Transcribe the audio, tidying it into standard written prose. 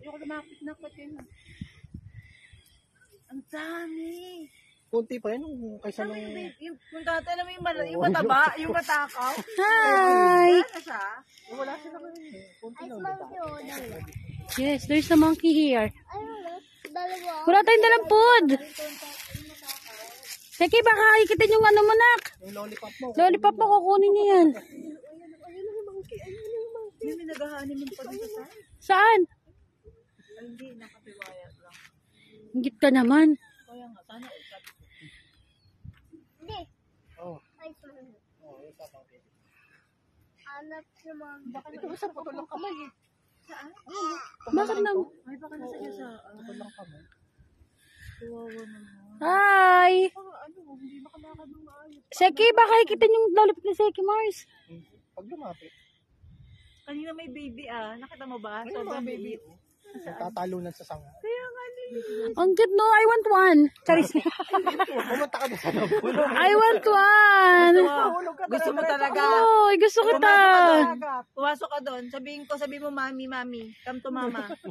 Medyo ko lumapit na kasi. Ang dami. Kunti pa yan kaysa Alam mo nung... yung dati, alam mo yung mataba, yung matakaw. Hi! Wala na siya. Wala sila ngayon eh. Kunti lang. Yes, there's a monkey here. Wala tayong dalang food. Seki, baka ikitin yung ano mo, nak. Yung lollipop mo. Lollipop mo, kukunin niya yan. Hindi nag-honeymoon pa dito sa. Saan? Hindi, nakapiwayat lang. Hingit ka naman. Kaya nga, sana ulit. Oh. Oh, yung sa pangkin. Ito isang putol lang kamay eh. Saan? Bakit nang... Ay, baka nasa iyo sa... Putol lang kamay. Kawawa naman. Hi! Hindi makalakad ng maayos. Seki, baka ikitin yung lollipop ni Seki Mars. Pag lumapit. Kanina may baby nakita mo ba? Ano yung mga baby? Tatalunan sa sanga. Kaya nga Ang cute, no? I want one. Charis. Pumunta ka na sa nabulo. I want one. Gusto mo talaga. Oh, gusto kita. Pumasok ka doon. Sabihin mo, mami, come to mama.